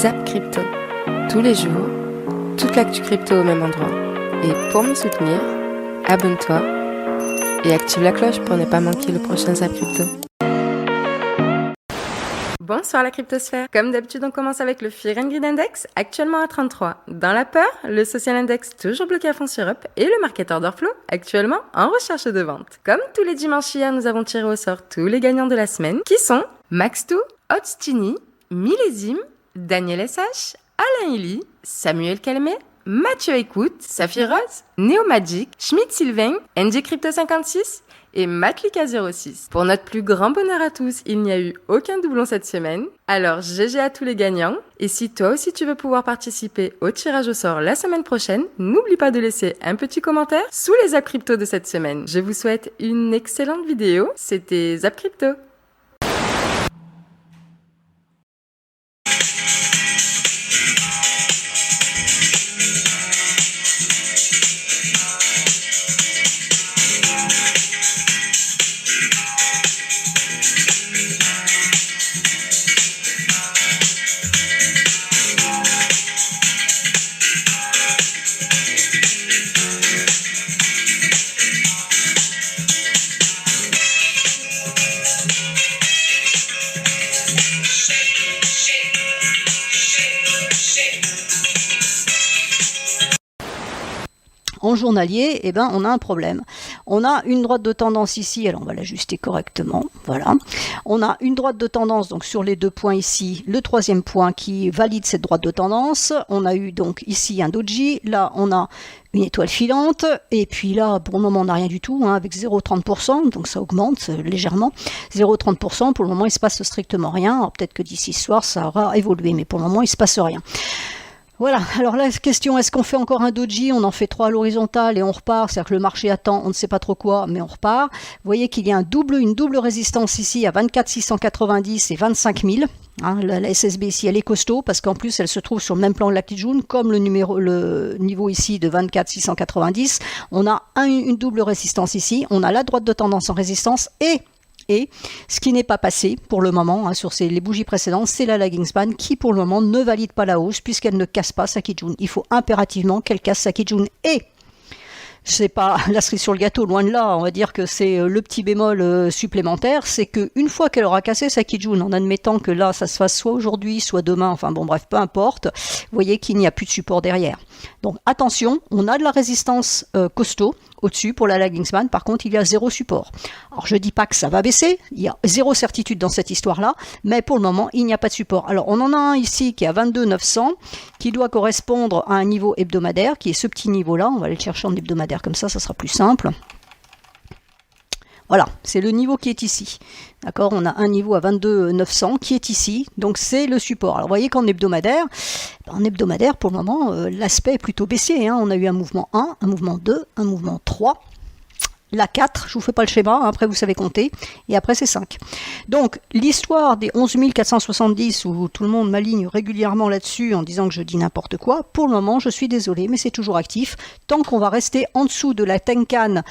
Zap Crypto. Tous les jours, toute l'actu crypto au même endroit. Et pour me soutenir, abonne-toi et active la cloche pour ne pas manquer le prochain Zap Crypto. Bonsoir la cryptosphère. Comme d'habitude, on commence avec le Fear and Greed Index, actuellement à 33. Dans la peur, le Social Index toujours bloqué à fond sur Up et le Market Order Flow actuellement en recherche de vente. Comme tous les dimanches hier, nous avons tiré au sort tous les gagnants de la semaine qui sont Max2, Hotstini, Millésime, Daniel SH, Alain Illy, Samuel Calmet, Mathieu Écoute, Saphir Rose, Neo Magic, Schmidt Sylvain, NG Crypto 56 et Matlika06. Pour notre plus grand bonheur à tous, il n'y a eu aucun doublon cette semaine. Alors GG à tous les gagnants. Et si toi aussi tu veux pouvoir participer au tirage au sort la semaine prochaine, n'oublie pas de laisser un petit commentaire sous les Zap Crypto de cette semaine. Je vous souhaite une excellente vidéo. C'était Zap Crypto. En journalier, on a un problème. On a une droite de tendance ici, alors on va l'ajuster correctement, voilà. On a une droite de tendance donc sur les 2 points ici, le 3e point qui valide cette droite de tendance. On a eu donc ici un doji, là on a une étoile filante, et puis là pour le moment on n'a rien du tout, avec 0,30%, donc ça augmente légèrement. 0,30%, pour le moment il ne se passe strictement rien. Alors peut-être que d'ici ce soir ça aura évolué, mais pour le moment il ne se passe rien. Voilà, alors la question, est-ce qu'on fait encore un doji? On en fait 3 à l'horizontale et on repart, c'est-à-dire que le marché attend, on ne sait pas trop quoi, mais on repart. Vous voyez qu'il y a une double résistance ici à 24 690 et 25 000. La SSB ici, elle est costaud parce qu'en plus, elle se trouve sur le même plan que la petite jaune, comme le niveau ici de 24 690. On a une double résistance ici, on a la droite de tendance en résistance et ce qui n'est pas passé pour le moment sur les bougies précédentes, c'est la lagging span qui pour le moment ne valide pas la hausse puisqu'elle ne casse pas sa Kijun. Il faut impérativement qu'elle casse sa Kijun. Et c'est pas la cerise sur le gâteau, loin de là, on va dire que c'est le petit bémol supplémentaire, c'est qu'une fois qu'elle aura cassé sa Kijun, en admettant que là ça se fasse soit aujourd'hui, soit demain, enfin bon bref, peu importe, vous voyez qu'il n'y a plus de support derrière. Donc attention, on a de la résistance costaud au-dessus pour la lagging span, par contre il y a 0 support. Alors je dis pas que ça va baisser, il y a 0 certitude dans cette histoire-là, mais pour le moment il n'y a pas de support. Alors on en a un ici qui est à 22 900, qui doit correspondre à un niveau hebdomadaire, qui est ce petit niveau-là, on va aller le chercher en hebdomadaire comme ça sera plus simple. Voilà, c'est le niveau qui est ici. D'accord, on a un niveau à 22 900 qui est ici, donc c'est le support. Alors vous voyez qu'en hebdomadaire, pour le moment, l'aspect est plutôt baissier. On a eu un mouvement 1, un mouvement 2, un mouvement 3. La 4, je vous fais pas le schéma, après vous savez compter, et après c'est 5. Donc l'histoire des 11 470 où tout le monde m'aligne régulièrement là-dessus en disant que je dis n'importe quoi, pour le moment je suis désolé, mais c'est toujours actif, tant qu'on va rester en dessous de la Tenkan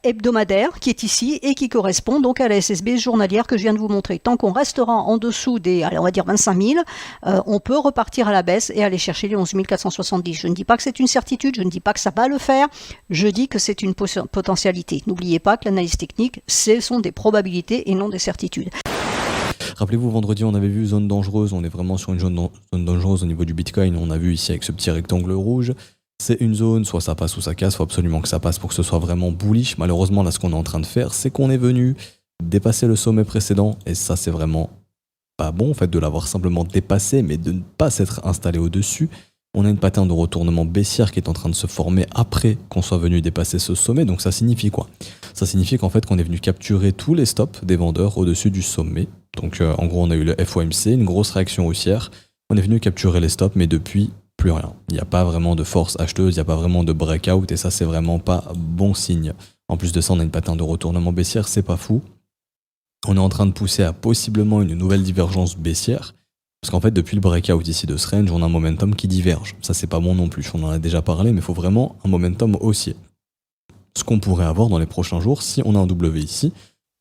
hebdomadaire qui est ici et qui correspond donc à la SSB journalière que je viens de vous montrer. Tant qu'on restera en dessous des, allez, on va dire 25 000, on peut repartir à la baisse et aller chercher les 11 470. Je ne dis pas que c'est une certitude, je ne dis pas que ça va le faire, je dis que c'est une potentialité. N'oubliez pas que l'analyse technique, ce sont des probabilités et non des certitudes. Rappelez-vous, vendredi, on avait vu zone dangereuse, on est vraiment sur une zone dangereuse au niveau du Bitcoin, on a vu ici avec ce petit rectangle rouge. C'est une zone, soit ça passe ou ça casse, il faut absolument que ça passe pour que ce soit vraiment bullish. Malheureusement, là, ce qu'on est en train de faire, c'est qu'on est venu dépasser le sommet précédent, et ça, c'est vraiment pas bon, en fait, de l'avoir simplement dépassé, mais de ne pas s'être installé au-dessus. On a une pattern de retournement baissière qui est en train de se former après qu'on soit venu dépasser ce sommet, donc ça signifie quoi? Ça signifie qu'en fait, qu'on est venu capturer tous les stops des vendeurs au-dessus du sommet. Donc, en gros, on a eu le FOMC, une grosse réaction haussière. On est venu capturer les stops, mais depuis, plus rien. Il n'y a pas vraiment de force acheteuse, il n'y a pas vraiment de breakout et ça c'est vraiment pas bon signe. En plus de ça, on a une pattern de retournement baissière, c'est pas fou. On est en train de pousser à possiblement une nouvelle divergence baissière parce qu'en fait depuis le breakout ici de ce range, on a un momentum qui diverge. Ça c'est pas bon non plus, on en a déjà parlé, mais il faut vraiment un momentum haussier. Ce qu'on pourrait avoir dans les prochains jours, si on a un W ici,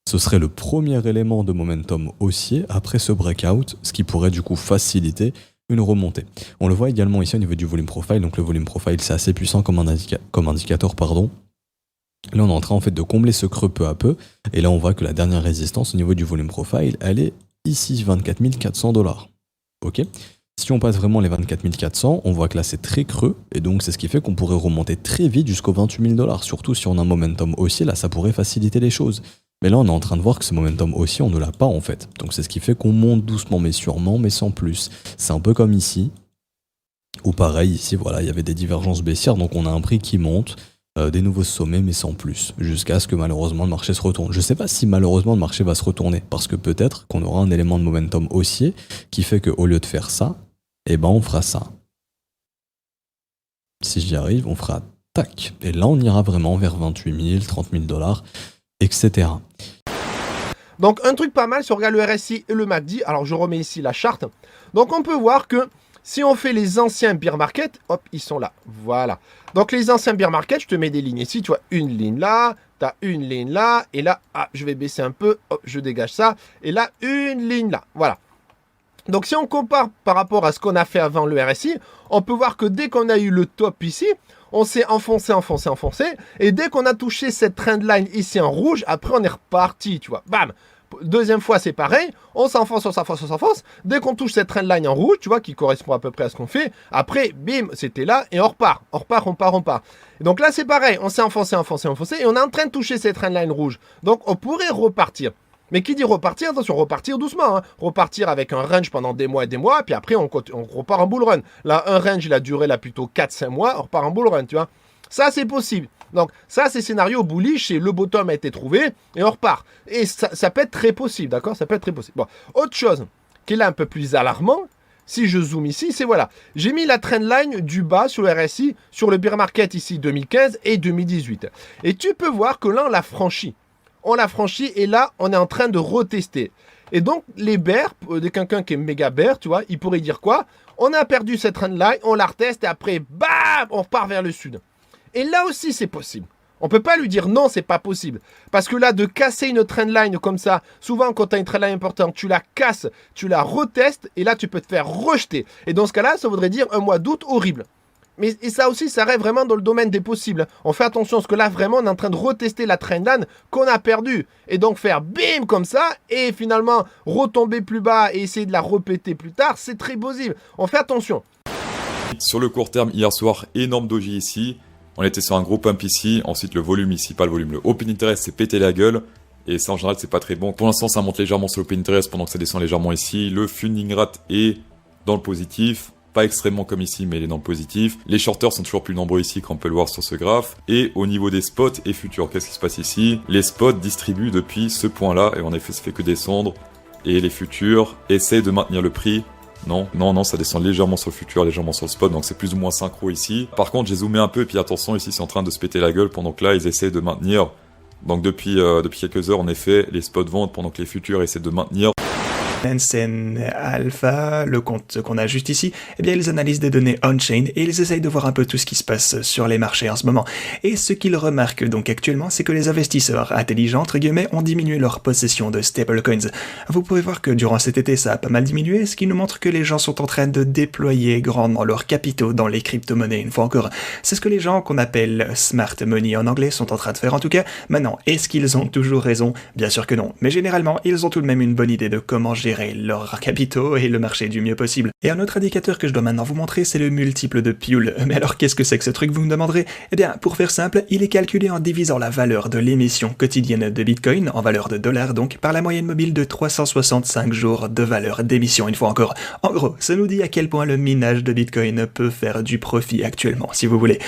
ce serait le premier élément de momentum haussier après ce breakout, ce qui pourrait du coup faciliter une remontée. On le voit également ici au niveau du volume profile. Donc le volume profile, c'est assez puissant comme indicateur. Là, on est en train en fait de combler ce creux peu à peu. Et là, on voit que la dernière résistance au niveau du volume profile, elle est ici, 24 400 $. Ok. Si on passe vraiment les 24 400, on voit que là, c'est très creux. Et donc, c'est ce qui fait qu'on pourrait remonter très vite jusqu'aux 28 000 $. Surtout si on a un momentum haussier, là, ça pourrait faciliter les choses. Mais là, on est en train de voir que ce momentum haussier, on ne l'a pas en fait. Donc, c'est ce qui fait qu'on monte doucement, mais sûrement, mais sans plus. C'est un peu comme ici. Ou pareil, ici, voilà, il y avait des divergences baissières. Donc, on a un prix qui monte. Des nouveaux sommets mais sans plus, jusqu'à ce que malheureusement le marché se retourne. Je sais pas si malheureusement le marché va se retourner, parce que peut-être qu'on aura un élément de momentum haussier qui fait qu'au lieu de faire ça, eh ben on fera ça. Si j'y arrive, on fera tac. Et là on ira vraiment vers 28 000, 30 000 $, etc. Donc un truc pas mal si on regarde le RSI et le MACD, alors je remets ici la charte. Donc on peut voir que si on fait les anciens bear market, hop, ils sont là. Voilà. Donc les anciens bear market, je te mets des lignes ici. Tu vois, une ligne là, tu as une ligne là. Et là, je vais baisser un peu. Hop, je dégage ça. Et là, une ligne là. Voilà. Donc si on compare par rapport à ce qu'on a fait avant le RSI, on peut voir que dès qu'on a eu le top ici, on s'est enfoncé. Et dès qu'on a touché cette trendline ici en rouge, après on est reparti. Tu vois, bam. Deuxième fois, c'est pareil. On s'enfonce. Dès qu'on touche cette trendline en rouge, tu vois, qui correspond à peu près à ce qu'on fait, après, bim, c'était là et on repart. On repart. Et donc là, c'est pareil. On s'est enfoncé et on est en train de toucher cette trendline rouge. Donc, on pourrait repartir. Mais qui dit repartir, attention, repartir doucement. Hein. Repartir avec un range pendant des mois et des mois, puis après, on repart en bull run. Là, un range, il a duré là plutôt 4-5 mois, on repart en bull run, tu vois. Ça, c'est possible. Donc, ça, c'est scénario bullish et le bottom a été trouvé et on repart. Et ça peut être très possible, d'accord? Ça peut être très possible. Bon, autre chose qui est là un peu plus alarmant, si je zoome ici, c'est voilà. J'ai mis la trendline du bas sur le RSI, sur le bear market ici 2015 et 2018. Et tu peux voir que là, on l'a franchi. Et là, on est en train de retester. Et donc, les bears, de quelqu'un qui est méga bear, tu vois, il pourrait dire quoi? On a perdu cette trendline, on la reteste et après, bam, on repart vers le sud. Et là aussi, c'est possible. On ne peut pas lui dire non, c'est pas possible. Parce que là, de casser une trendline comme ça, souvent quand tu as une trendline importante, tu la casses, tu la retestes et là, tu peux te faire rejeter. Et dans ce cas-là, ça voudrait dire un mois d'août horrible. Mais et ça aussi, ça reste vraiment dans le domaine des possibles. On fait attention parce que là, vraiment, on est en train de retester la trendline qu'on a perdue. Et donc faire bim comme ça et finalement retomber plus bas et essayer de la répéter plus tard, c'est très possible. On fait attention. Sur le court terme, hier soir, énorme doji ici. On était sur un gros pump ici, ensuite le volume ici, pas le volume. Le open interest s'est pété la gueule, et ça en général c'est pas très bon. Pour l'instant ça monte légèrement sur l'open interest pendant que ça descend légèrement ici. Le funding rate est dans le positif, pas extrêmement comme ici, mais il est dans le positif. Les shorters sont toujours plus nombreux ici qu'on peut le voir sur ce graphe. Et au niveau des spots et futurs, qu'est-ce qui se passe ici? Les spots distribuent depuis ce point-là, et en effet ça fait que descendre. Et les futurs essayent de maintenir le prix. Non, ça descend légèrement sur le futur, légèrement sur le spot, donc c'est plus ou moins synchro ici. Par contre, j'ai zoomé un peu, et puis attention, ici c'est en train de se péter la gueule, pendant que là, ils essaient de maintenir. Donc depuis quelques heures, en effet, les spots vendent, pendant que les futurs essaient de maintenir. Nansen Alpha, le compte qu'on a juste ici, eh bien ils analysent des données on-chain et ils essayent de voir un peu tout ce qui se passe sur les marchés en ce moment. Et ce qu'ils remarquent donc actuellement, c'est que les investisseurs intelligents, entre guillemets, ont diminué leur possession de stablecoins. Vous pouvez voir que durant cet été, ça a pas mal diminué, ce qui nous montre que les gens sont en train de déployer grandement leurs capitaux dans les crypto-monnaies, une fois encore. C'est ce que les gens qu'on appelle smart money en anglais sont en train de faire en tout cas. Maintenant, est-ce qu'ils ont toujours raison? Bien sûr que non, mais généralement, ils ont tout de même une bonne idée de comment gérer leurs capitaux et le marché du mieux possible. Et un autre indicateur que je dois maintenant vous montrer, c'est le multiple de Puell. Mais alors qu'est-ce que c'est que ce truc, vous me demanderez? Eh bien, pour faire simple, il est calculé en divisant la valeur de l'émission quotidienne de Bitcoin, en valeur de dollars donc, par la moyenne mobile de 365 jours de valeur d'émission, une fois encore. En gros, ça nous dit à quel point le minage de Bitcoin peut faire du profit actuellement, si vous voulez.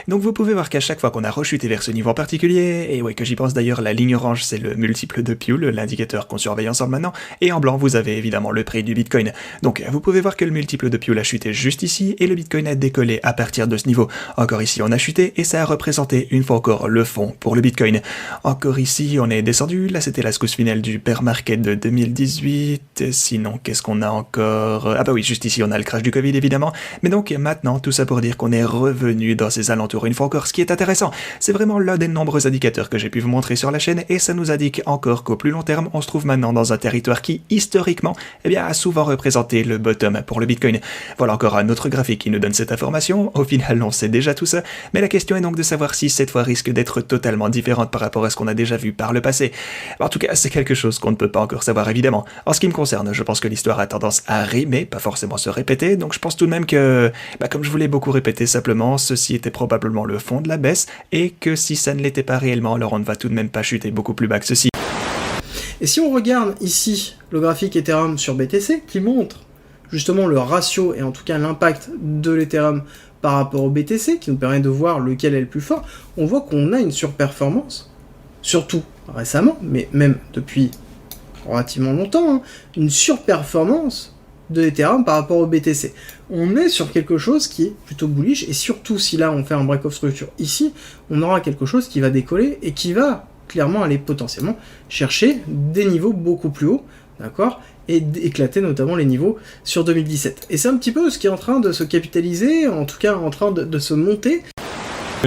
Donc vous pouvez voir qu'à chaque fois qu'on a rechuté vers ce niveau en particulier, et ouais, que j'y pense d'ailleurs, la ligne orange c'est le multiple de Puell, l'indicateur qu'on surveille ensemble maintenant, et en blanc vous avez évidemment le prix du Bitcoin. Donc vous pouvez voir que le multiple de Puell a chuté juste ici et le Bitcoin a décollé à partir de ce niveau. Encore ici on a chuté et ça a représenté une fois encore le fond pour le Bitcoin. Encore ici on est descendu, là c'était la secousse finale du bear market de 2018. Sinon qu'est-ce qu'on a encore? Ah bah oui, juste ici on a le crash du Covid évidemment. Mais donc maintenant tout ça pour dire qu'on est revenu dans ces alentours une fois encore. Ce qui est intéressant, c'est vraiment l'un des nombreux indicateurs que j'ai pu vous montrer sur la chaîne et ça nous indique encore qu'au plus long terme on se trouve maintenant dans un territoire qui historiquement historiquement, eh bien, a souvent représenté le bottom pour le Bitcoin. Voilà encore un autre graphique qui nous donne cette information. Au final, on sait déjà tout ça, mais la question est donc de savoir si cette fois risque d'être totalement différente par rapport à ce qu'on a déjà vu par le passé. En tout cas, c'est quelque chose qu'on ne peut pas encore savoir évidemment. En ce qui me concerne, je pense que l'histoire a tendance à rimer, pas forcément se répéter, donc je pense tout de même que, comme je vous l'ai beaucoup répété simplement, ceci était probablement le fond de la baisse, et que si ça ne l'était pas réellement, alors on ne va tout de même pas chuter beaucoup plus bas que ceci. Et si on regarde ici le graphique Ethereum sur BTC, qui montre justement le ratio et en tout cas l'impact de l'Ethereum par rapport au BTC, qui nous permet de voir lequel est le plus fort, on voit qu'on a une surperformance, surtout récemment, mais même depuis relativement longtemps, une surperformance de l'Ethereum par rapport au BTC. On est sur quelque chose qui est plutôt bullish, et surtout si là on fait un break-off structure ici, on aura quelque chose qui va décoller et qui va clairement aller potentiellement chercher des niveaux beaucoup plus hauts, d'accord, et éclater notamment les niveaux sur 2017. Et c'est un petit peu ce qui est en train de se capitaliser, en tout cas en train de se monter.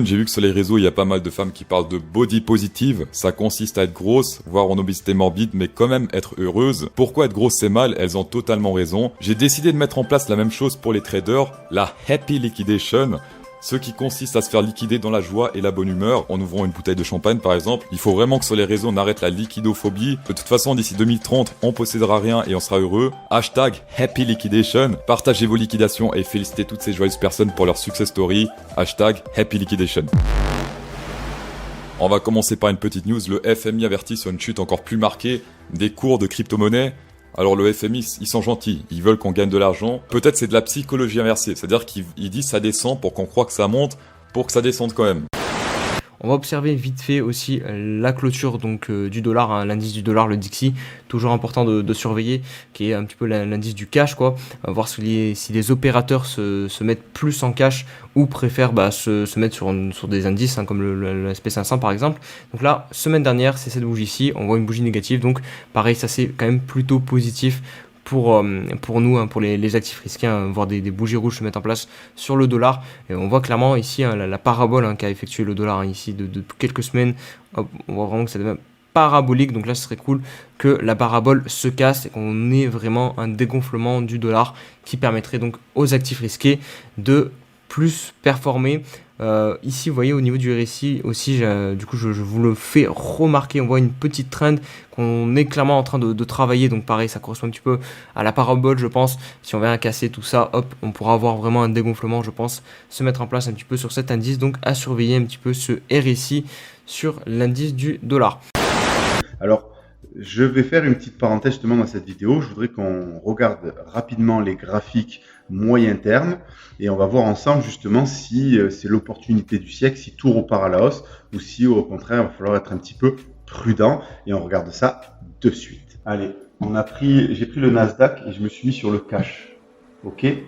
J'ai vu que sur les réseaux, il y a pas mal de femmes qui parlent de body positive. Ça consiste à être grosse, voire en obésité morbide, mais quand même être heureuse. Pourquoi être grosse c'est mal? Elles ont totalement raison. J'ai décidé de mettre en place la même chose pour les traders, la Happy Liquidation. Ce qui consiste à se faire liquider dans la joie et la bonne humeur, en ouvrant une bouteille de champagne par exemple. Il faut vraiment que sur les réseaux on arrête la liquidophobie. De toute façon, d'ici 2030, on possédera rien et on sera heureux. Hashtag Happy Liquidation. Partagez vos liquidations et félicitez toutes ces joyeuses personnes pour leur success story. Hashtag Happy Liquidation. On va commencer par une petite news. Le FMI avertit sur une chute encore plus marquée des cours de crypto-monnaies. Alors le FMI, ils sont gentils, ils veulent qu'on gagne de l'argent. Peut-être c'est de la psychologie inversée, c'est-à-dire qu'ils disent ça descend pour qu'on croit que ça monte, pour que ça descende quand même. On va observer vite fait aussi la clôture donc du dollar, hein, l'indice du dollar, le Dixie, toujours important de surveiller, qui est un petit peu l'indice du cash, quoi. On va voir si les opérateurs se mettent plus en cash ou préfèrent se mettre sur des indices, hein, comme le SP500 par exemple. Donc là, semaine dernière, c'est cette bougie-ci, on voit une bougie négative, donc pareil, ça c'est quand même plutôt positif pour nous, hein, pour les actifs risqués, hein, voir des bougies rouges se mettre en place sur le dollar. Et on voit clairement ici, hein, la parabole, hein, qu'a effectué le dollar, hein, ici de quelques semaines. Hop, on voit vraiment que ça devient parabolique, donc là ce serait cool que la parabole se casse et qu'on ait vraiment un dégonflement du dollar qui permettrait donc aux actifs risqués de plus performer. Ici vous voyez au niveau du RSI aussi, du coup je vous le fais remarquer, on voit une petite trend qu'on est clairement en train de travailler, donc pareil ça correspond un petit peu à la parabole je pense. Si on vient à casser tout ça, hop, on pourra avoir vraiment un dégonflement je pense, se mettre en place un petit peu sur cet indice, donc à surveiller un petit peu ce RSI sur l'indice du dollar. Alors je vais faire une petite parenthèse justement dans cette vidéo. Je voudrais qu'on regarde rapidement les graphiques moyen terme et on va voir ensemble justement si c'est l'opportunité du siècle, si tout repart à la hausse ou si au contraire il va falloir être un petit peu prudent, et on regarde ça de suite. Allez, j'ai pris le Nasdaq et je me suis mis sur le cash. Ok, et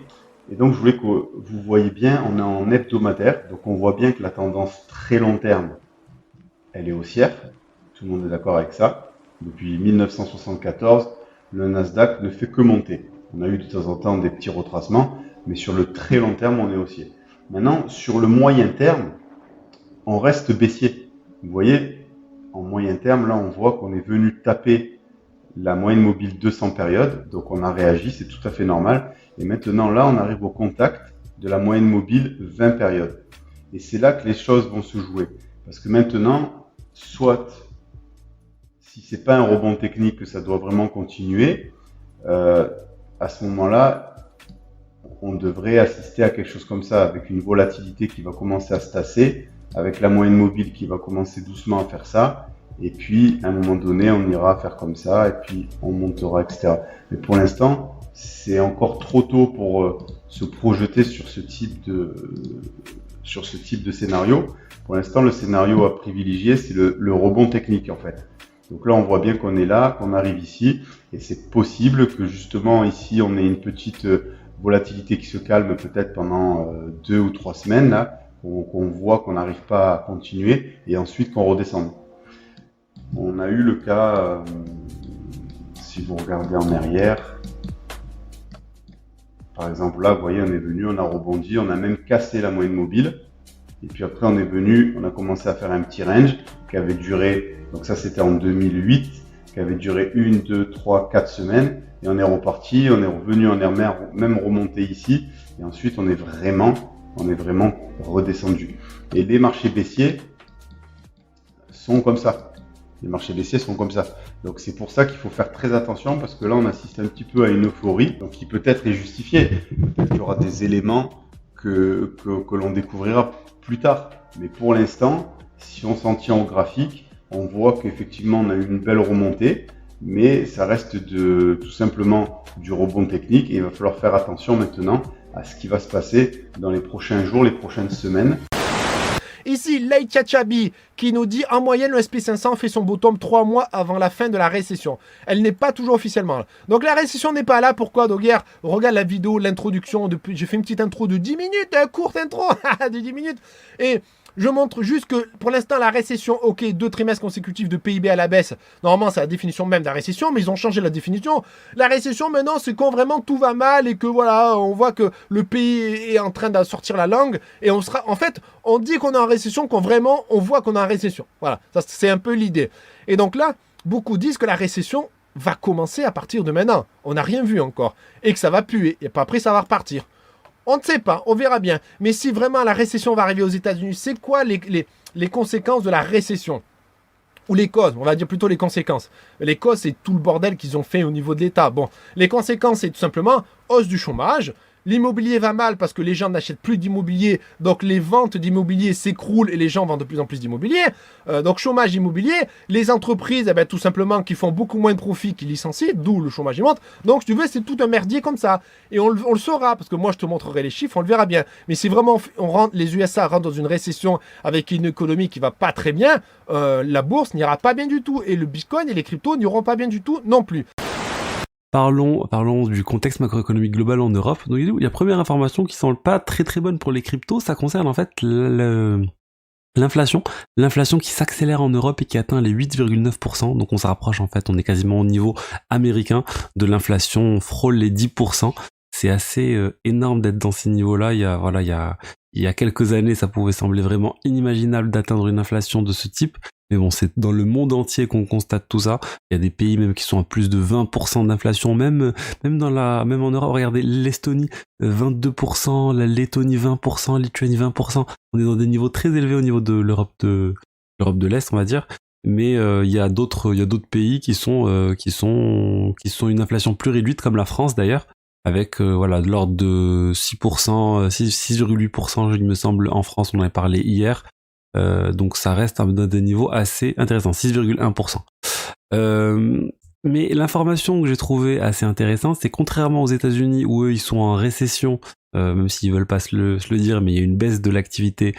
donc je voulais que vous voyez bien, on est en hebdomadaire, donc on voit bien que la tendance très long terme elle est haussière, tout le monde est d'accord avec ça. Depuis 1974, le Nasdaq ne fait que monter. On a eu de temps en temps des petits retracements, mais sur le très long terme, on est haussier. Maintenant, sur le moyen terme, on reste baissier. Vous voyez, en moyen terme, là, on voit qu'on est venu taper la moyenne mobile 200 périodes. Donc, on a réagi, c'est tout à fait normal. Et maintenant, là, on arrive au contact de la moyenne mobile 20 périodes. Et c'est là que les choses vont se jouer. Parce que maintenant, soit... si c'est pas un rebond technique, que ça doit vraiment continuer, à ce moment-là, on devrait assister à quelque chose comme ça, avec une volatilité qui va commencer à se tasser, avec la moyenne mobile qui va commencer doucement à faire ça, et puis à un moment donné, on ira faire comme ça, et puis on montera, etc. Mais pour l'instant, c'est encore trop tôt pour se projeter sur ce type de scénario. Pour l'instant, le scénario à privilégier, c'est le rebond technique en fait. Donc là, on voit bien qu'on est là, qu'on arrive ici, et c'est possible que justement ici, on ait une petite volatilité qui se calme peut-être pendant 2 ou 3 semaines, là, qu'on voit qu'on n'arrive pas à continuer, et ensuite qu'on redescende. On a eu le cas, si vous regardez en arrière, par exemple là, vous voyez, on est venu, on a rebondi, on a même cassé la moyenne mobile, et puis après on est venu, on a commencé à faire un petit range qui avait duré, donc ça c'était en 2008, qui avait duré 1, 2, 3, 4 semaines, et on est reparti, on est revenu, on est même remonté ici, et ensuite on est vraiment redescendu. Et les marchés baissiers sont comme ça. Les marchés baissiers sont comme ça. Donc c'est pour ça qu'il faut faire très attention, parce que là on assiste un petit peu à une euphorie, donc qui peut-être est justifiée. Peut-être qu'il y aura des éléments que l'on découvrira plus tard. Mais pour l'instant, si on s'en tient au graphique, on voit qu'effectivement on a eu une belle remontée, mais ça reste tout simplement du rebond technique, et il va falloir faire attention maintenant à ce qui va se passer dans les prochains jours, les prochaines semaines. Ici, Leitia Chabi qui nous dit en moyenne le SP500 fait son bottom 3 mois avant la fin de la récession. Elle n'est pas toujours officiellement là. Donc la récession n'est pas là. Pourquoi? Donc hier, regarde la vidéo, l'introduction. J'ai fait une petite intro de 10 minutes, courte intro de 10 minutes. Et je montre juste que pour l'instant la récession, ok, 2 trimestres consécutifs de PIB à la baisse. Normalement c'est la définition même de la récession, mais ils ont changé la définition. La récession maintenant c'est quand vraiment tout va mal et que voilà, on voit que le pays est en train de sortir la langue. Et on sera, en fait, on dit qu'on est en récession quand vraiment on voit qu'on est en récession. Voilà, ça c'est un peu l'idée. Et donc là, beaucoup disent que la récession va commencer à partir de maintenant. On n'a rien vu encore. Et que ça va puer. Et puis après ça va repartir. On ne sait pas, on verra bien. Mais si vraiment la récession va arriver aux États-Unis, c'est quoi les conséquences de la récession? Ou les causes, on va dire plutôt les conséquences. Les causes, c'est tout le bordel qu'ils ont fait au niveau de l'État. Bon, les conséquences, c'est tout simplement hausse du chômage. L'immobilier va mal parce que les gens n'achètent plus d'immobilier, donc les ventes d'immobilier s'écroulent et les gens vendent de plus en plus d'immobilier. Donc chômage immobilier, les entreprises, tout simplement, qui font beaucoup moins de profit, qui licencient, d'où le chômage monte. Donc si tu veux, c'est tout un merdier comme ça. Et on le saura, parce que moi je te montrerai les chiffres, on le verra bien. Mais si vraiment les USA rentrent dans une récession avec une économie qui va pas très bien, la bourse n'ira pas bien du tout. Et le Bitcoin et les cryptos n'iront pas bien du tout non plus. Parlons du contexte macroéconomique global en Europe. Donc, il y a première information qui semble pas très très bonne pour les cryptos. Ça concerne en fait l'inflation. L'inflation qui s'accélère en Europe et qui atteint les 8,9%. Donc on se rapproche en fait, on est quasiment au niveau américain de l'inflation. On frôle les 10%. C'est assez énorme d'être dans ces niveaux-là. Il y a quelques années, ça pouvait sembler vraiment inimaginable d'atteindre une inflation de ce type. Mais bon, c'est dans le monde entier qu'on constate tout ça. Il y a des pays même qui sont à plus de 20% d'inflation, même en Europe. Regardez l'Estonie, 22%, la Lettonie 20%, la Lituanie 20%. On est dans des niveaux très élevés au niveau de l'Europe de l'Est, on va dire. Mais il y a d'autres pays qui sont une inflation plus réduite, comme la France d'ailleurs, avec de l'ordre de 6%, 6,8%, il me semble, en France, on en a parlé hier. Donc ça reste à des niveaux assez intéressants, 6,1%. Mais l'information que j'ai trouvée assez intéressante, c'est contrairement aux États-Unis où eux ils sont en récession, même s'ils veulent pas se le dire, mais il y a une baisse de l'activité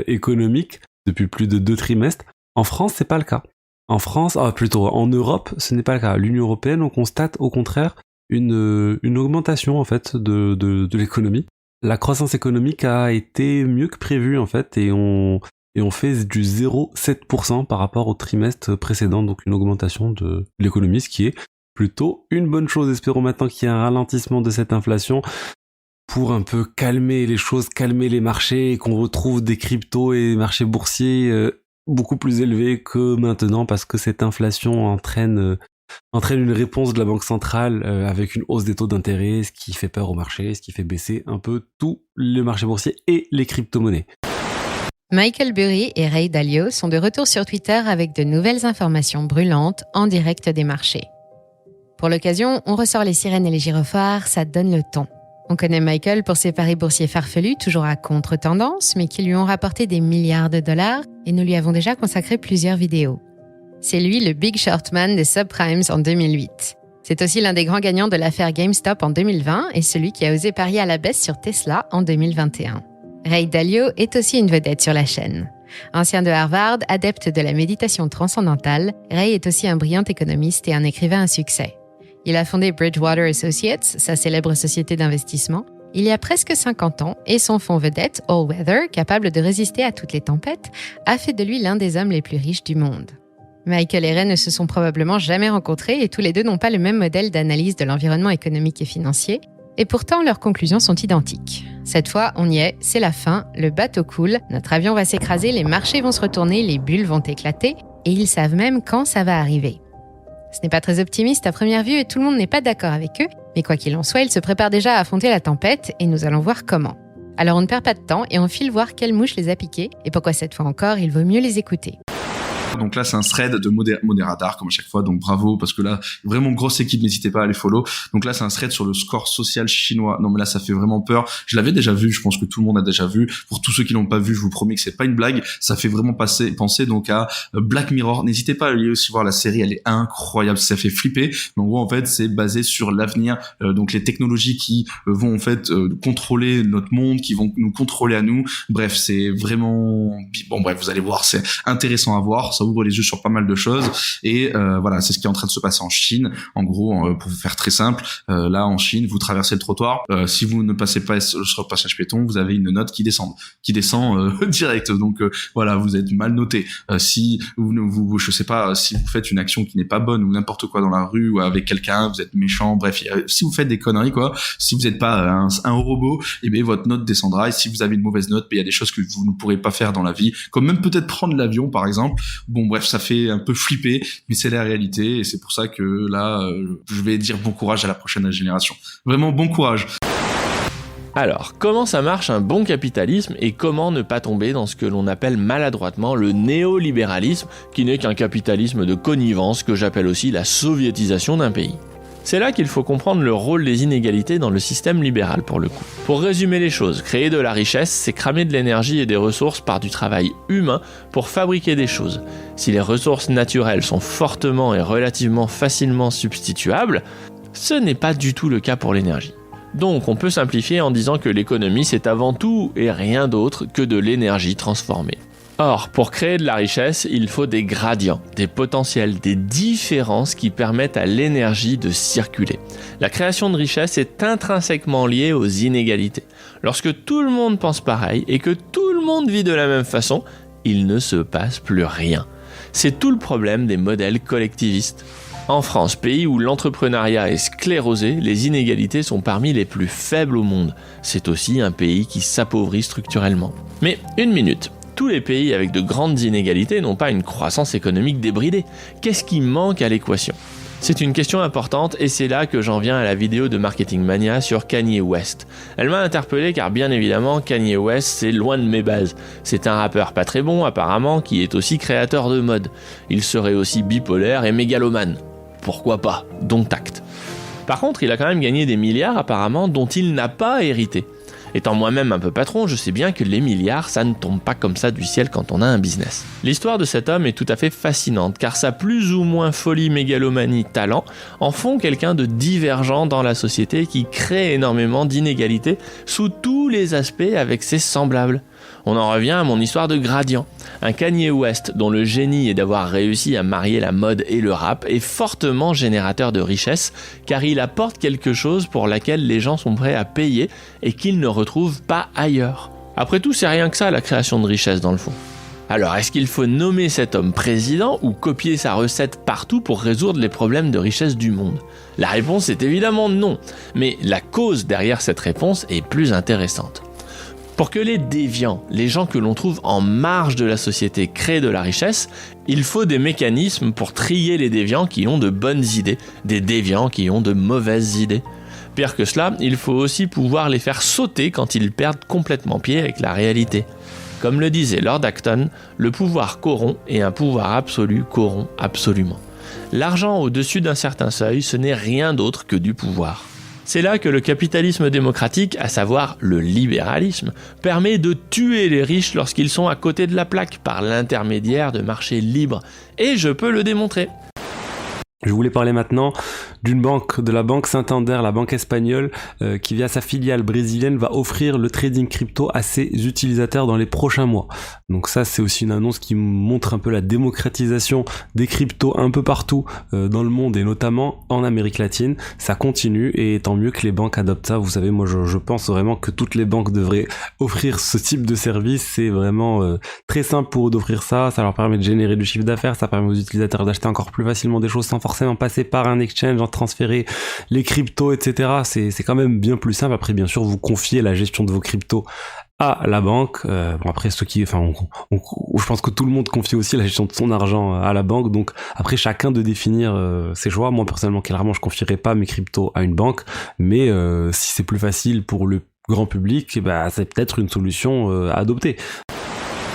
économique depuis plus de 2 trimestres. En France, c'est pas le cas. En France, plutôt en Europe, ce n'est pas le cas. L'Union européenne, on constate au contraire une augmentation en fait de l'économie. La croissance économique a été mieux que prévu en fait, et on fait du 0,7% par rapport au trimestre précédent, donc une augmentation de l'économie, ce qui est plutôt une bonne chose. Espérons maintenant qu'il y ait un ralentissement de cette inflation pour un peu calmer les choses, calmer les marchés, et qu'on retrouve des cryptos et des marchés boursiers beaucoup plus élevés que maintenant, parce que cette inflation entraîne une réponse de la Banque centrale avec une hausse des taux d'intérêt, ce qui fait peur au marché, ce qui fait baisser un peu tous les marchés boursiers et les crypto-monnaies. Michael Burry et Ray Dalio sont de retour sur Twitter avec de nouvelles informations brûlantes en direct des marchés. Pour l'occasion, on ressort les sirènes et les gyrophares, ça donne le ton. On connaît Michael pour ses paris boursiers farfelus, toujours à contre-tendance, mais qui lui ont rapporté des milliards de dollars, et nous lui avons déjà consacré plusieurs vidéos. C'est lui le Big Short Man des subprimes en 2008. C'est aussi l'un des grands gagnants de l'affaire GameStop en 2020 et celui qui a osé parier à la baisse sur Tesla en 2021. Ray Dalio est aussi une vedette sur la chaîne. Ancien de Harvard, adepte de la méditation transcendantale, Ray est aussi un brillant économiste et un écrivain à succès. Il a fondé Bridgewater Associates, sa célèbre société d'investissement, il y a presque 50 ans, et son fonds vedette, All Weather, capable de résister à toutes les tempêtes, a fait de lui l'un des hommes les plus riches du monde. Michael et Ray ne se sont probablement jamais rencontrés et tous les deux n'ont pas le même modèle d'analyse de l'environnement économique et financier, et pourtant leurs conclusions sont identiques. Cette fois, on y est, c'est la fin, le bateau coule, notre avion va s'écraser, les marchés vont se retourner, les bulles vont éclater, et ils savent même quand ça va arriver. Ce n'est pas très optimiste à première vue et tout le monde n'est pas d'accord avec eux, mais quoi qu'il en soit, ils se préparent déjà à affronter la tempête et nous allons voir comment. Alors on ne perd pas de temps et on file voir quelle mouche les a piqués et pourquoi cette fois encore il vaut mieux les écouter. Donc là, c'est un thread de Modéradar, comme à chaque fois. Donc bravo, parce que là, vraiment grosse équipe, n'hésitez pas à les follow. Donc là, c'est un thread sur le score social chinois. Non, mais là, ça fait vraiment peur. Je l'avais déjà vu, je pense que tout le monde a déjà vu. Pour tous ceux qui l'ont pas vu, je vous promets que c'est pas une blague. Ça fait vraiment penser donc à Black Mirror. N'hésitez pas à aller aussi voir la série, elle est incroyable. Ça fait flipper. Mais en gros, en fait, c'est basé sur l'avenir. Donc les technologies qui vont en fait contrôler notre monde, qui vont nous contrôler à nous. Bref, c'est vraiment... Bon, bref, vous allez voir, c'est intéressant à voir. Ça ouvre les yeux sur pas mal de choses et voilà, c'est ce qui est en train de se passer en Chine. En gros, pour vous faire très simple, là en Chine, vous traversez le trottoir, si vous ne passez pas sur le passage piéton, vous avez une note qui descend direct. Donc voilà, vous êtes mal noté. Si vous je sais pas, si vous faites une action qui n'est pas bonne ou n'importe quoi dans la rue ou avec quelqu'un, vous êtes méchant. Bref, si vous faites des conneries quoi, si vous n'êtes pas un robot, et bien votre note descendra. Et si vous avez une mauvaise note, il y a des choses que vous ne pourrez pas faire dans la vie, comme même peut-être prendre l'avion par exemple. Bon bref, ça fait un peu flipper, mais c'est la réalité et c'est pour ça que là, je vais dire bon courage à la prochaine génération. Vraiment bon courage. Alors, comment ça marche un bon capitalisme et comment ne pas tomber dans ce que l'on appelle maladroitement le néolibéralisme, qui n'est qu'un capitalisme de connivence que j'appelle aussi la soviétisation d'un pays. C'est là qu'il faut comprendre le rôle des inégalités dans le système libéral pour le coup. Pour résumer les choses, créer de la richesse, c'est cramer de l'énergie et des ressources par du travail humain pour fabriquer des choses. Si les ressources naturelles sont fortement et relativement facilement substituables, ce n'est pas du tout le cas pour l'énergie. Donc on peut simplifier en disant que l'économie c'est avant tout et rien d'autre que de l'énergie transformée. Or, pour créer de la richesse, il faut des gradients, des potentiels, des différences qui permettent à l'énergie de circuler. La création de richesse est intrinsèquement liée aux inégalités. Lorsque tout le monde pense pareil et que tout le monde vit de la même façon, il ne se passe plus rien. C'est tout le problème des modèles collectivistes. En France, pays où l'entrepreneuriat est sclérosé, les inégalités sont parmi les plus faibles au monde. C'est aussi un pays qui s'appauvrit structurellement. Mais une minute. Tous les pays avec de grandes inégalités n'ont pas une croissance économique débridée. Qu'est-ce qui manque à l'équation ? C'est une question importante et c'est là que j'en viens à la vidéo de Marketing Mania sur Kanye West. Elle m'a interpellé car bien évidemment Kanye West c'est loin de mes bases. C'est un rappeur pas très bon apparemment qui est aussi créateur de mode. Il serait aussi bipolaire et mégalomane. Pourquoi pas ? Donc tact. Par contre il a quand même gagné des milliards apparemment dont il n'a pas hérité. Étant moi-même un peu patron, je sais bien que les milliards, ça ne tombe pas comme ça du ciel quand on a un business. L'histoire de cet homme est tout à fait fascinante, car sa plus ou moins folie, mégalomanie, talent, en font quelqu'un de divergent dans la société qui crée énormément d'inégalités sous tous les aspects avec ses semblables. On en revient à mon histoire de gradient. Un Kanye West dont le génie est d'avoir réussi à marier la mode et le rap est fortement générateur de richesse car il apporte quelque chose pour laquelle les gens sont prêts à payer et qu'ils ne retrouvent pas ailleurs. Après tout, c'est rien que ça la création de richesse dans le fond. Alors, est-ce qu'il faut nommer cet homme président ou copier sa recette partout pour résoudre les problèmes de richesse du monde ? La réponse est évidemment non, mais la cause derrière cette réponse est plus intéressante. Pour que les déviants, les gens que l'on trouve en marge de la société, créent de la richesse, il faut des mécanismes pour trier les déviants qui ont de bonnes idées, des déviants qui ont de mauvaises idées. Pire que cela, il faut aussi pouvoir les faire sauter quand ils perdent complètement pied avec la réalité. Comme le disait Lord Acton, le pouvoir corrompt et un pouvoir absolu corrompt absolument. L'argent au-dessus d'un certain seuil, ce n'est rien d'autre que du pouvoir. C'est là que le capitalisme démocratique, à savoir le libéralisme, permet de tuer les riches lorsqu'ils sont à côté de la plaque par l'intermédiaire de marchés libres. Et je peux le démontrer. Je voulais parler maintenant d'une banque, de la banque Santander, la banque espagnole, qui via sa filiale brésilienne va offrir le trading crypto à ses utilisateurs dans les prochains mois. Donc ça, c'est aussi une annonce qui montre un peu la démocratisation des cryptos un peu partout dans le monde et notamment en Amérique latine. Ça continue et tant mieux que les banques adoptent ça. Vous savez, moi je pense vraiment que toutes les banques devraient offrir ce type de service. C'est vraiment très simple pour eux d'offrir ça. Ça leur permet de générer du chiffre d'affaires, ça permet aux utilisateurs d'acheter encore plus facilement des choses sans forcément passer par un exchange, en transférer les cryptos, etc. C'est quand même bien plus simple. Après, bien sûr, vous confiez la gestion de vos cryptos à la banque. Bon, après, je pense que tout le monde confie aussi la gestion de son argent à la banque. Donc, après, chacun de définir ses choix. Moi, personnellement, clairement, je confierais pas mes cryptos à une banque. Mais si c'est plus facile pour le grand public, bah, c'est peut-être une solution à adopter.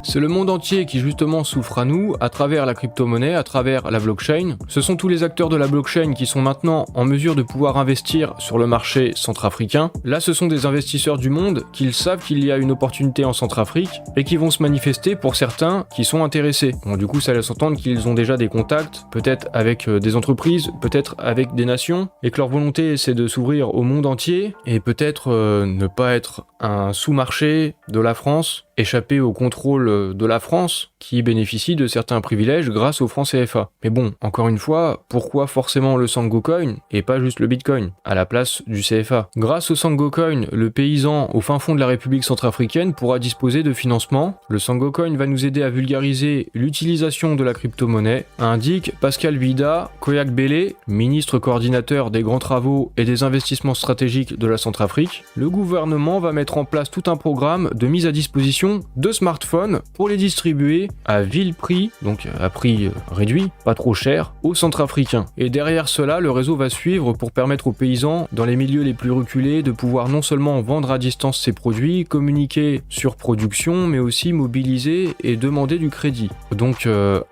C'est le monde entier qui justement s'offre à nous à travers la crypto-monnaie, à travers la blockchain. Ce sont tous les acteurs de la blockchain qui sont maintenant en mesure de pouvoir investir sur le marché centrafricain. Là, ce sont des investisseurs du monde qui savent qu'il y a une opportunité en Centrafrique et qui vont se manifester pour certains qui sont intéressés. Bon, du coup, ça laisse entendre qu'ils ont déjà des contacts, peut-être avec des entreprises, peut-être avec des nations, et que leur volonté c'est de s'ouvrir au monde entier et peut-être ne pas être un sous-marché de la France, échapper au contrôle de la France qui bénéficie de certains privilèges grâce au franc CFA. Mais bon, encore une fois, pourquoi forcément le Sango Coin et pas juste le Bitcoin à la place du CFA? Grâce au Sango Coin, le paysan au fin fond de la République centrafricaine pourra disposer de financement. Le Sango Coin va nous aider à vulgariser l'utilisation de la crypto-monnaie, indique Pascal Vida Koyak-Bélé, ministre coordinateur des grands travaux et des investissements stratégiques de la Centrafrique. Le gouvernement va mettre en place tout un programme de mise à disposition de smartphones pour les distribuer à vil prix, donc à prix réduit, pas trop cher, aux Centrafricains. Et derrière cela, le réseau va suivre pour permettre aux paysans, dans les milieux les plus reculés, de pouvoir non seulement vendre à distance ses produits, communiquer sur production, mais aussi mobiliser et demander du crédit. Donc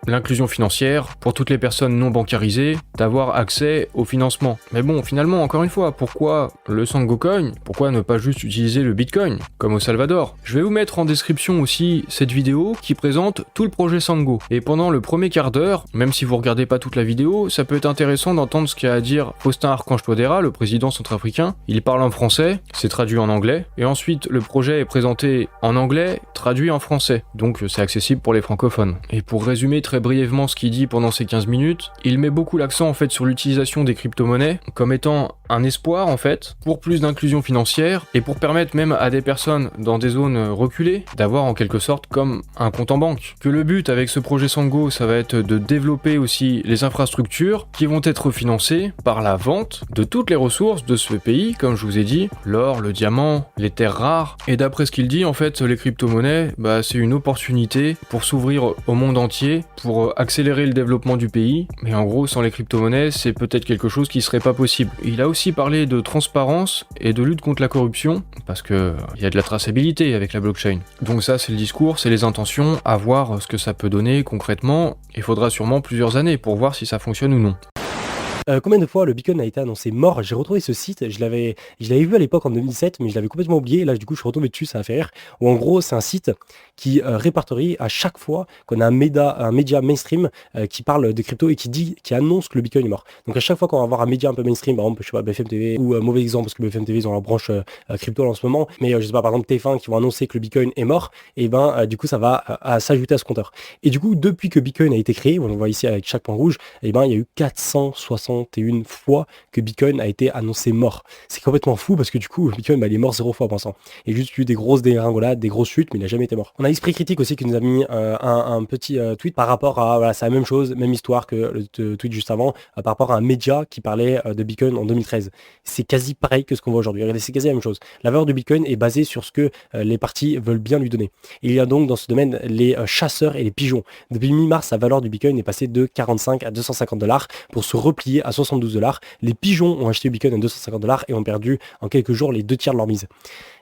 l'inclusion financière pour toutes les personnes non bancarisées, d'avoir accès au financement. Mais bon, finalement, encore une fois, pourquoi le Sango Coin? Pourquoi ne pas juste utiliser le Bitcoin, comme au Salvador? Je vais vous mettre en description aussi cette vidéo qui présente tout le projet Sango. Et pendant le premier quart d'heure, même si vous regardez pas toute la vidéo, ça peut être intéressant d'entendre ce qu'a à dire Faustin Archange Touadéra, le président centrafricain. Il parle en français, c'est traduit en anglais, et ensuite le projet est présenté en anglais, traduit en français. Donc c'est accessible pour les francophones. Et pour résumer très brièvement ce qu'il dit pendant ces 15 minutes, il met beaucoup l'accent en fait sur l'utilisation des crypto-monnaies comme étant un espoir en fait pour plus d'inclusion financière et pour permettre même à des personnes dans des zones reculées d'avoir en quelque sorte comme un compte en banque. Que le but avec ce projet Sango, ça va être de développer aussi les infrastructures qui vont être financées par la vente de toutes les ressources de ce pays, comme je vous ai dit, l'or, le diamant, les terres rares. Et d'après ce qu'il dit, en fait, les crypto-monnaies, c'est une opportunité pour s'ouvrir au monde entier, pour accélérer le développement du pays. Mais en gros, sans les crypto-monnaies, c'est peut-être quelque chose qui serait pas possible. Il a aussi parlé de transparence et de lutte contre la corruption, parce que il y a de la traçabilité avec la blockchain. Donc ça, c'est le discours, c'est les intentions, à voir ce que ça peut donner concrètement. Il faudra sûrement plusieurs années pour voir si ça fonctionne ou non. Combien de fois le Bitcoin a été annoncé mort? J'ai retrouvé ce site, je l'avais vu à l'époque en 2007, mais je l'avais complètement oublié, et là du coup je suis retombé dessus, ça m'a fait rire, où en gros c'est un site qui répertorie à chaque fois qu'on a un média mainstream qui parle de crypto et qui annonce que le Bitcoin est mort. Donc à chaque fois qu'on va avoir un média un peu mainstream, par exemple, je sais pas, BFM TV, ou mauvais exemple parce que BFM TV ils ont leur branche crypto en ce moment, mais je sais pas, par exemple TF1 qui vont annoncer que le Bitcoin est mort, et du coup ça va s'ajouter à ce compteur. Et du coup depuis que Bitcoin a été créé, on le voit ici avec chaque point rouge, il y a eu 461 fois que Bitcoin a été annoncé mort. C'est complètement fou parce que du coup Bitcoin il est mort 0 fois pensant. Il y a juste eu des grosses dégringolades, des grosses chutes, mais il n'a jamais été mort. On a Esprit Critique aussi qui nous a mis un petit tweet par rapport à, c'est la même chose, même histoire que le tweet juste avant, par rapport à un média qui parlait de Bitcoin en 2013. C'est quasi pareil que ce qu'on voit aujourd'hui. Regardez, c'est quasi la même chose. La valeur du Bitcoin est basée sur ce que les partis veulent bien lui donner. Il y a donc dans ce domaine les chasseurs et les pigeons. Depuis mi-mars, la valeur du Bitcoin est passée de 45 à 250 $ pour se replier à 72 $. Les pigeons ont acheté le Bitcoin à 250 $ et ont perdu en quelques jours les 2/3 de leur mise.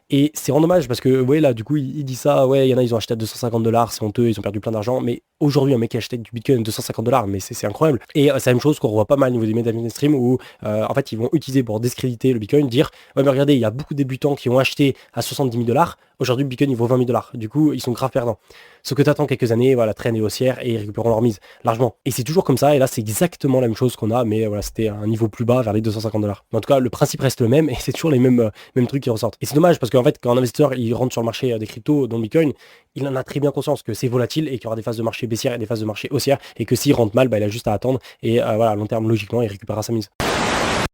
Et c'est vraiment dommage parce que, ouais, là, du coup, il dit ça, ouais, il y en a, ils ont acheté à 250 $, c'est honteux, ils ont perdu plein d'argent, mais aujourd'hui, un mec qui a acheté du Bitcoin à 250 $, mais c'est incroyable. Et c'est la même chose qu'on revoit pas mal au niveau des médias mainstream où, en fait, ils vont utiliser pour discréditer le Bitcoin, dire, ouais, mais regardez, il y a beaucoup de débutants qui ont acheté à 70 000 $, aujourd'hui, le Bitcoin, il vaut 20 000 $. Du coup, ils sont grave perdants. Ce que t'attends quelques années, voilà, traîne est haussière et ils récupéreront leur mise largement. Et c'est toujours comme ça, et là, c'est exactement la même chose qu'on a, mais voilà, c'était un niveau plus bas vers les 250 $. Mais en tout cas, le principe reste le même et c'est toujours les mêmes trucs qui ressortent. Et c'est dommage parce qu'en fait, quand un investisseur il rentre sur le marché des cryptos, dont le Bitcoin, il en a très bien conscience que c'est volatile et qu'il y aura des phases de marché baissières et des phases de marché haussières et que s'il rentre mal, il a juste à attendre et voilà, à long terme, logiquement, il récupérera sa mise.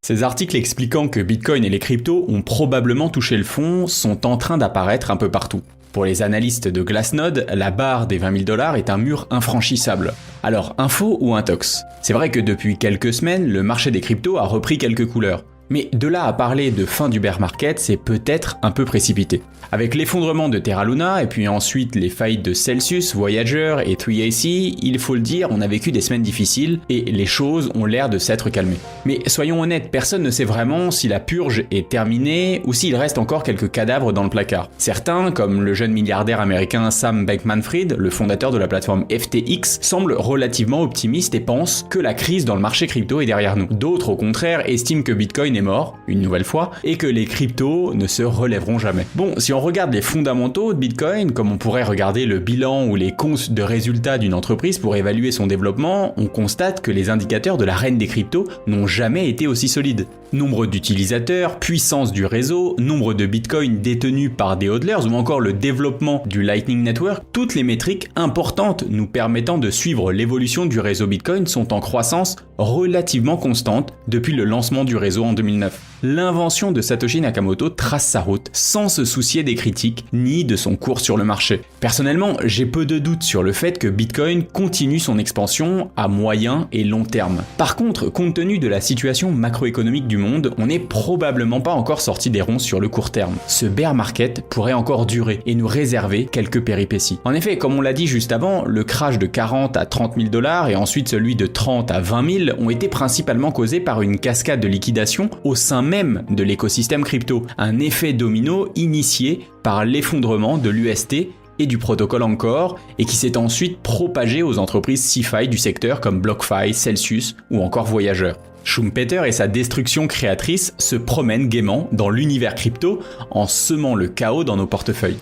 Ces articles expliquant que Bitcoin et les cryptos ont probablement touché le fond sont en train d'apparaître un peu partout. Pour les analystes de Glassnode, la barre des 20 000 $ est un mur infranchissable. Alors, info ou intox? C'est vrai que depuis quelques semaines, le marché des cryptos a repris quelques couleurs. Mais de là à parler de fin du bear market, c'est peut-être un peu précipité. Avec l'effondrement de Terra Luna et puis ensuite les faillites de Celsius, Voyager et 3AC, il faut le dire, on a vécu des semaines difficiles et les choses ont l'air de s'être calmées. Mais soyons honnêtes, personne ne sait vraiment si la purge est terminée ou s'il reste encore quelques cadavres dans le placard. Certains, comme le jeune milliardaire américain Sam Bankman-Fried, le fondateur de la plateforme FTX, semblent relativement optimistes et pensent que la crise dans le marché crypto est derrière nous. D'autres, au contraire, estiment que Bitcoin est mort, une nouvelle fois, et que les cryptos ne se relèveront jamais. Bon, si on regarde les fondamentaux de Bitcoin, comme on pourrait regarder le bilan ou les comptes de résultats d'une entreprise pour évaluer son développement, on constate que les indicateurs de la reine des cryptos n'ont jamais été aussi solides. Nombre d'utilisateurs, puissance du réseau, nombre de Bitcoin détenus par des hodlers ou encore le développement du Lightning Network, toutes les métriques importantes nous permettant de suivre l'évolution du réseau Bitcoin sont en croissance relativement constante depuis le lancement du réseau en 2009. L'invention de Satoshi Nakamoto trace sa route sans se soucier des critiques ni de son cours sur le marché. Personnellement, j'ai peu de doutes sur le fait que Bitcoin continue son expansion à moyen et long terme. Par contre, compte tenu de la situation macroéconomique du monde, on n'est probablement pas encore sorti des ronces sur le court terme. Ce bear market pourrait encore durer et nous réserver quelques péripéties. En effet, comme on l'a dit juste avant, le crash de 40 à 30 000 $ et ensuite celui de 30 à 20 000 ont été principalement causés par une cascade de liquidation au sein même de l'écosystème crypto, un effet domino initié par l'effondrement de l'UST et du protocole Anchor et qui s'est ensuite propagé aux entreprises CeFi du secteur comme BlockFi, Celsius ou encore Voyager. Schumpeter et sa destruction créatrice se promènent gaiement dans l'univers crypto en semant le chaos dans nos portefeuilles.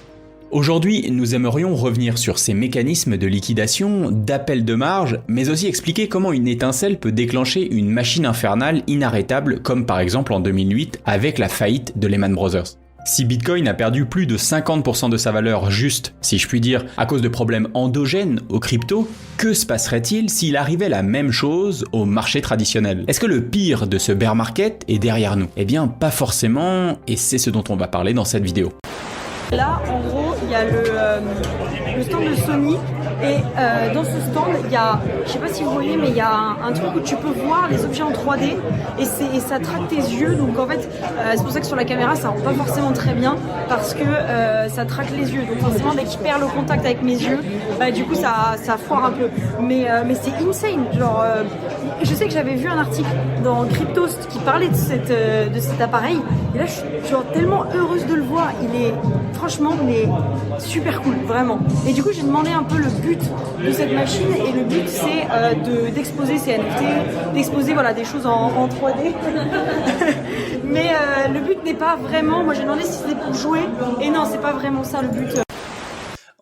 Aujourd'hui, nous aimerions revenir sur ces mécanismes de liquidation, d'appel de marge, mais aussi expliquer comment une étincelle peut déclencher une machine infernale inarrêtable, comme par exemple en 2008 avec la faillite de Lehman Brothers. Si Bitcoin a perdu plus de 50% de sa valeur juste, si je puis dire, à cause de problèmes endogènes aux cryptos, que se passerait-il s'il arrivait la même chose au marché traditionnel ? Est-ce que le pire de ce bear market est derrière nous ? Eh bien, pas forcément, et c'est ce dont on va parler dans cette vidéo. Là, en gros, il y a le stand de Sony et dans ce stand, il y a, je sais pas si vous voyez, mais il y a un truc où tu peux voir les objets en 3D et ça traque tes yeux. Donc en fait, c'est pour ça que sur la caméra, ça rend pas forcément très bien parce que ça traque les yeux. Donc forcément, dès qu'il perd le contact avec mes yeux, du coup, ça foire un peu. Mais c'est insane. Genre, je sais que j'avais vu un article dans Cryptost qui parlait de cet appareil. Et là, je suis genre tellement heureuse de le voir. Franchement, il est super cool, vraiment. Et du coup, j'ai demandé un peu le but de cette machine et le but, c'est d'exposer ces NFT, d'exposer voilà, des choses en 3D. Mais le but n'est pas vraiment... Moi, j'ai demandé si c'était pour jouer et non, c'est pas vraiment ça le but.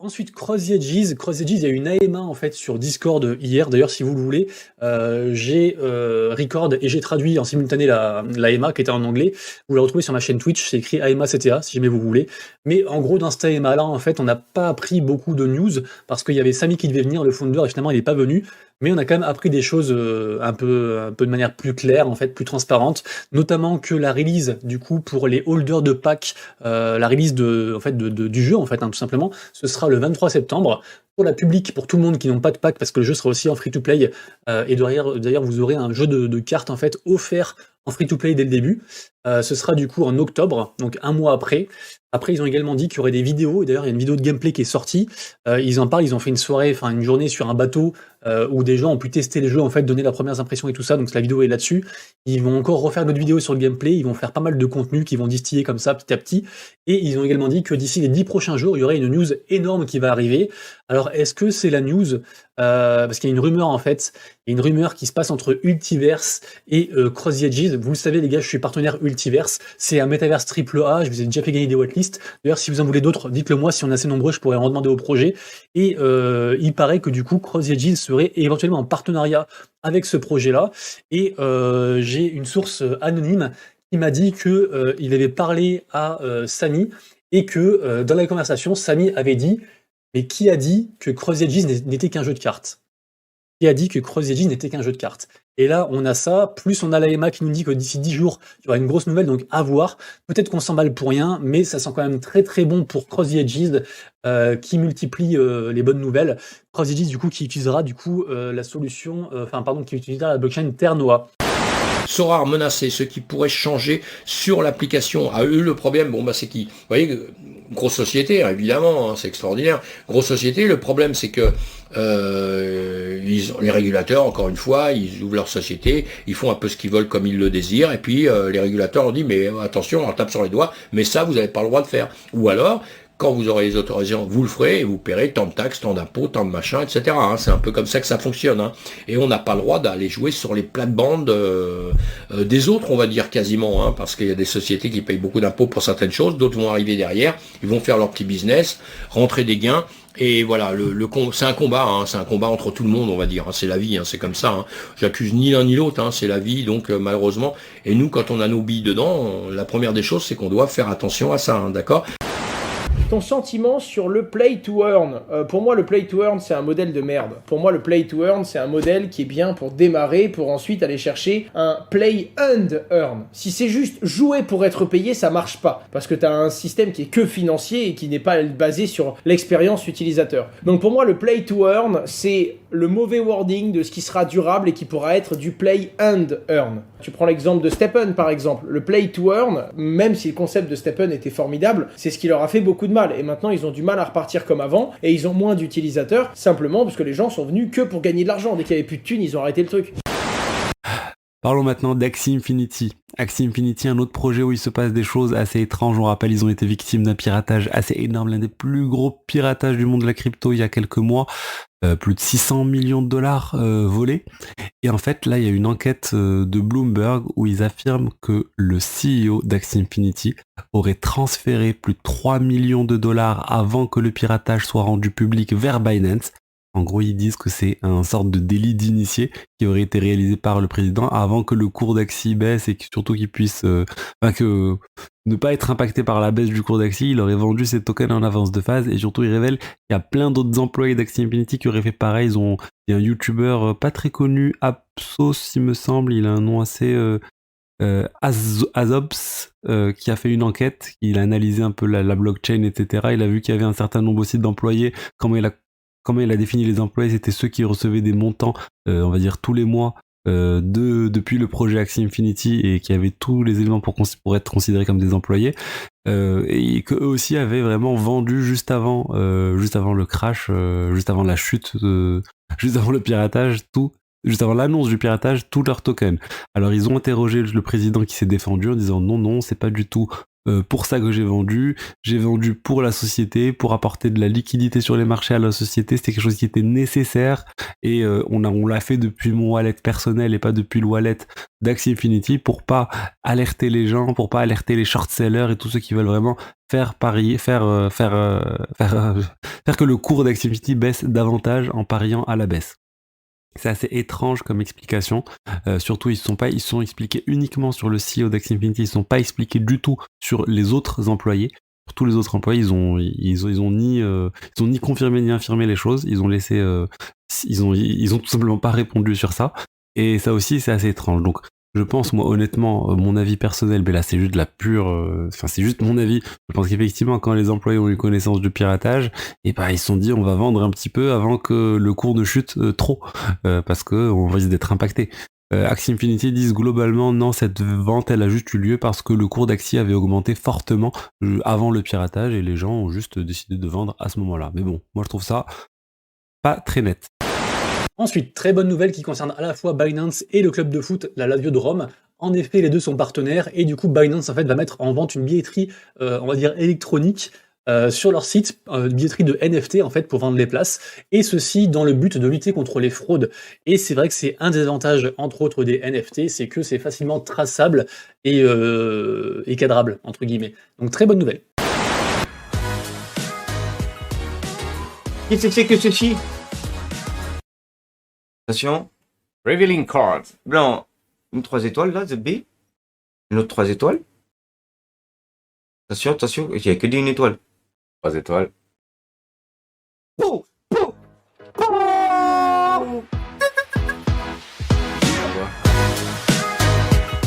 Ensuite, Cross the Edges. Cross the Edges, il y a une AMA en fait sur Discord hier. D'ailleurs, si vous le voulez, j'ai record et j'ai traduit en simultané la AMA qui était en anglais. Vous la retrouvez sur ma chaîne Twitch. C'est écrit AMA CTA si jamais vous voulez. Mais en gros, dans cette AMA là, en fait, on n'a pas appris beaucoup de news parce qu'il y avait Samy qui devait venir, le founder, et finalement, il n'est pas venu. Mais on a quand même appris des choses un peu de manière plus claire, en fait, plus transparente, notamment que la release, du coup, pour les holders de packs, la release du jeu, en fait, tout simplement, ce sera le 23 septembre. Pour la public, pour tout le monde qui n'ont pas de pack, parce que le jeu sera aussi en free-to-play, et d'ailleurs, vous aurez un jeu de cartes, en fait, offert en free-to-play dès le début. Ce sera du coup en octobre, donc un mois après. Après, ils ont également dit qu'il y aurait des vidéos, et d'ailleurs, il y a une vidéo de gameplay qui est sortie. Ils en parlent, ils ont fait une journée sur un bateau où des gens ont pu tester les jeux, en fait, donner leurs premières impressions et tout ça, donc la vidéo est là-dessus. Ils vont encore refaire d'autres vidéos sur le gameplay, ils vont faire pas mal de contenu qu'ils vont distiller comme ça, petit à petit. Et ils ont également dit que d'ici les 10 prochains jours, il y aurait une news énorme qui va arriver. Alors, est-ce que c'est la news parce qu'il y a une rumeur, en fait, il y a une rumeur qui se passe entre Ultiverse et Cross the Edges. Vous le savez, les gars, je suis partenaire Ultiverse. C'est un métaverse AAA, je vous ai déjà fait gagner des waitlist. D'ailleurs, si vous en voulez d'autres, dites-le moi, si on est assez nombreux, je pourrais en demander au projet. Et il paraît que du coup, Cross the Edges serait éventuellement en partenariat avec ce projet-là. Et j'ai une source anonyme qui m'a dit que il avait parlé à Samy et que dans la conversation, Samy avait dit « Mais qui a dit que Cross the Edges n'était qu'un jeu de cartes ?» Qui a dit que Cross the Edges n'était qu'un jeu de cartes. Et là, on a ça, plus on a l'AMA qui nous dit que d'ici 10 jours, il y aura une grosse nouvelle, donc à voir. Peut-être qu'on s'emballe pour rien, mais ça sent quand même très très bon pour Cross the Edges, qui multiplie les bonnes nouvelles. Cross the Edges, du coup, qui utilisera du coup la solution, qui utilisera la blockchain Ternoa. sera menacé, ce qui pourrait changer sur l'application. À eux, le problème, c'est qui, vous voyez, grosse société, hein, évidemment, hein, c'est extraordinaire. Grosse société, le problème, c'est que les régulateurs, encore une fois, ils ouvrent leur société, ils font un peu ce qu'ils veulent comme ils le désirent, et puis les régulateurs ont dit, mais attention, on tape sur les doigts, mais ça, vous n'avez pas le droit de faire. Ou alors, quand vous aurez les autorisations, vous le ferez et vous paierez tant de taxes, tant d'impôts, tant de machins, etc. Hein. C'est un peu comme ça que ça fonctionne. Hein. Et on n'a pas le droit d'aller jouer sur les plates-bandes des autres, on va dire quasiment, hein, parce qu'il y a des sociétés qui payent beaucoup d'impôts pour certaines choses, d'autres vont arriver derrière, ils vont faire leur petit business, rentrer des gains. Et voilà, c'est un combat, hein, c'est un combat entre tout le monde, on va dire. Hein, c'est la vie, hein, c'est comme ça. Hein. J'accuse ni l'un ni l'autre, hein, c'est la vie, donc malheureusement. Et nous, quand on a nos billes dedans, la première des choses, c'est qu'on doit faire attention à ça, hein, d'accord ? Ton sentiment sur le play to earn. Pour moi, le play to earn, c'est un modèle de merde. Pour moi, le play to earn, c'est un modèle qui est bien pour démarrer, pour ensuite aller chercher un play and earn. Si c'est juste jouer pour être payé, ça marche pas. Parce que tu as un système qui est que financier et qui n'est pas basé sur l'expérience utilisateur. Donc pour moi, le play to earn, c'est le mauvais wording de ce qui sera durable et qui pourra être du play and earn. Tu prends l'exemple de StepN par exemple. Le play to earn, même si le concept de StepN était formidable, c'est ce qui leur a fait beaucoup de mal. Et maintenant, ils ont du mal à repartir comme avant et ils ont moins d'utilisateurs simplement parce que les gens sont venus que pour gagner de l'argent. Dès qu'il n'y avait plus de thunes, ils ont arrêté le truc. Parlons maintenant d'Axie Infinity. Axie Infinity, un autre projet où il se passe des choses assez étranges. On rappelle, ils ont été victimes d'un piratage assez énorme, l'un des plus gros piratages du monde de la crypto il y a quelques mois. Plus de 600 millions de dollars volés. Et en fait, là, il y a une enquête de Bloomberg où ils affirment que le CEO d'Axie Infinity aurait transféré plus de 3 millions de dollars avant que le piratage soit rendu public vers Binance. En gros, ils disent que c'est un sorte de délit d'initié qui aurait été réalisé par le président avant que le cours d'Axie baisse et surtout qu'il puisse que ne pas être impacté par la baisse du cours d'Axie. Il aurait vendu ses tokens en avance de phase et surtout il révèle qu'il y a plein d'autres employés d'Axie Infinity qui auraient fait pareil. Il y a un YouTuber pas très connu, Apsos il me semble, il a un nom assez... Azobs qui a fait une enquête, il a analysé un peu la blockchain, etc. Il a vu qu'il y avait un certain nombre aussi d'employés. Comment il a défini les employés, c'était ceux qui recevaient des montants, on va dire tous les mois, depuis le projet Axie Infinity et qui avaient tous les éléments pour être considérés comme des employés, et qu'eux aussi avaient vraiment vendu juste avant le crash, juste avant la chute, juste avant le piratage, juste avant l'annonce du piratage, tous leurs tokens. Alors ils ont interrogé le président qui s'est défendu en disant non, c'est pas du tout pour ça que j'ai vendu pour la société, pour apporter de la liquidité sur les marchés à la société, c'était quelque chose qui était nécessaire et on l'a fait depuis mon wallet personnel et pas depuis le wallet d'Axie Infinity pour pas alerter les gens, pour pas alerter les short sellers et tous ceux qui veulent vraiment faire que le cours d'Axie Infinity baisse davantage en pariant à la baisse. C'est assez étrange comme explication. Surtout, ils sont expliqués uniquement sur le CEO d'Axie Infinity. Ils sont pas expliqués du tout sur les autres employés. Pour tous les autres employés, ils ont ni confirmé ni infirmé les choses. Ils ont laissé, ils ont tout simplement pas répondu sur ça. Et ça aussi, c'est assez étrange. Donc, je pense, moi, honnêtement, mon avis personnel, mais là, c'est juste de la pure... c'est juste mon avis. Je pense qu'effectivement, quand les employés ont eu connaissance du piratage, et ils se sont dit, on va vendre un petit peu avant que le cours ne chute trop, parce qu'on risque d'être impacté. Axie Infinity disent globalement, non, cette vente, elle a juste eu lieu parce que le cours d'Axie avait augmenté fortement avant le piratage, et les gens ont juste décidé de vendre à ce moment-là. Mais bon, moi, je trouve ça pas très net. Ensuite, très bonne nouvelle qui concerne à la fois Binance et le club de foot, la Lazio de Rome. En effet, les deux sont partenaires et du coup, Binance en fait va mettre en vente une billetterie, on va dire électronique, sur leur site, une billetterie de NFT en fait pour vendre les places, et ceci dans le but de lutter contre les fraudes. Et c'est vrai que c'est un des avantages entre autres des NFT, c'est que c'est facilement traçable et cadrable entre guillemets. Donc très bonne nouvelle. Qu'est-ce que c'est que ceci? Attention. Revealing card. Blanc. Une 3 étoiles là, ZB. Une autre 3 étoiles. Attention, il n'y a que d'une étoile. 3 étoiles. Pou! Pou! Pou!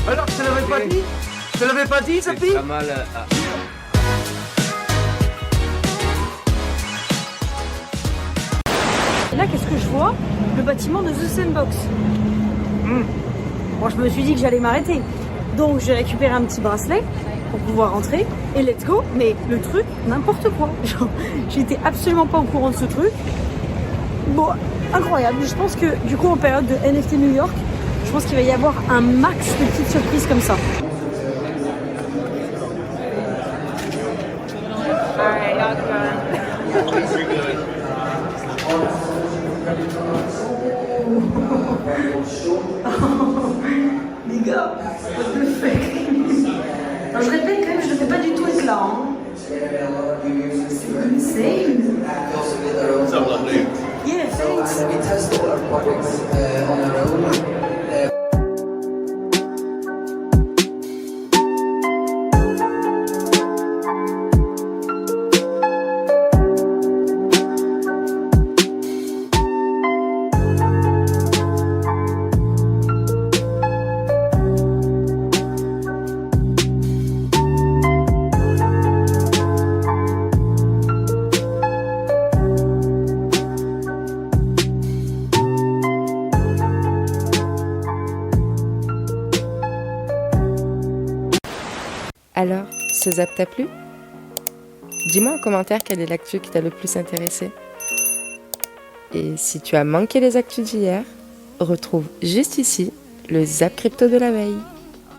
Alors, je te l'avais pas dit? Je te l'avais pas dit, Zapi? C'est pas mal. Et là, qu'est-ce que je vois? Le bâtiment de The Sandbox. Bon, je me suis dit que j'allais m'arrêter. Donc j'ai récupéré un petit bracelet pour pouvoir rentrer et let's go. Mais le truc, n'importe quoi. Genre, j'étais absolument pas au courant de ce truc. Bon, incroyable. Je pense que du coup en période de NFT New York, je pense qu'il va y avoir un max de petites surprises comme ça. Les gars, what the fuck. Alors, je répète quand même, je ne fais pas du tout être là. Hein. C'est insane. Yeah, thanks. Alors, ce zap t'a plu? Dis-moi en commentaire quelle est l'actu qui t'a le plus intéressé. Et si tu as manqué les actus d'hier, retrouve juste ici le zap crypto de la veille.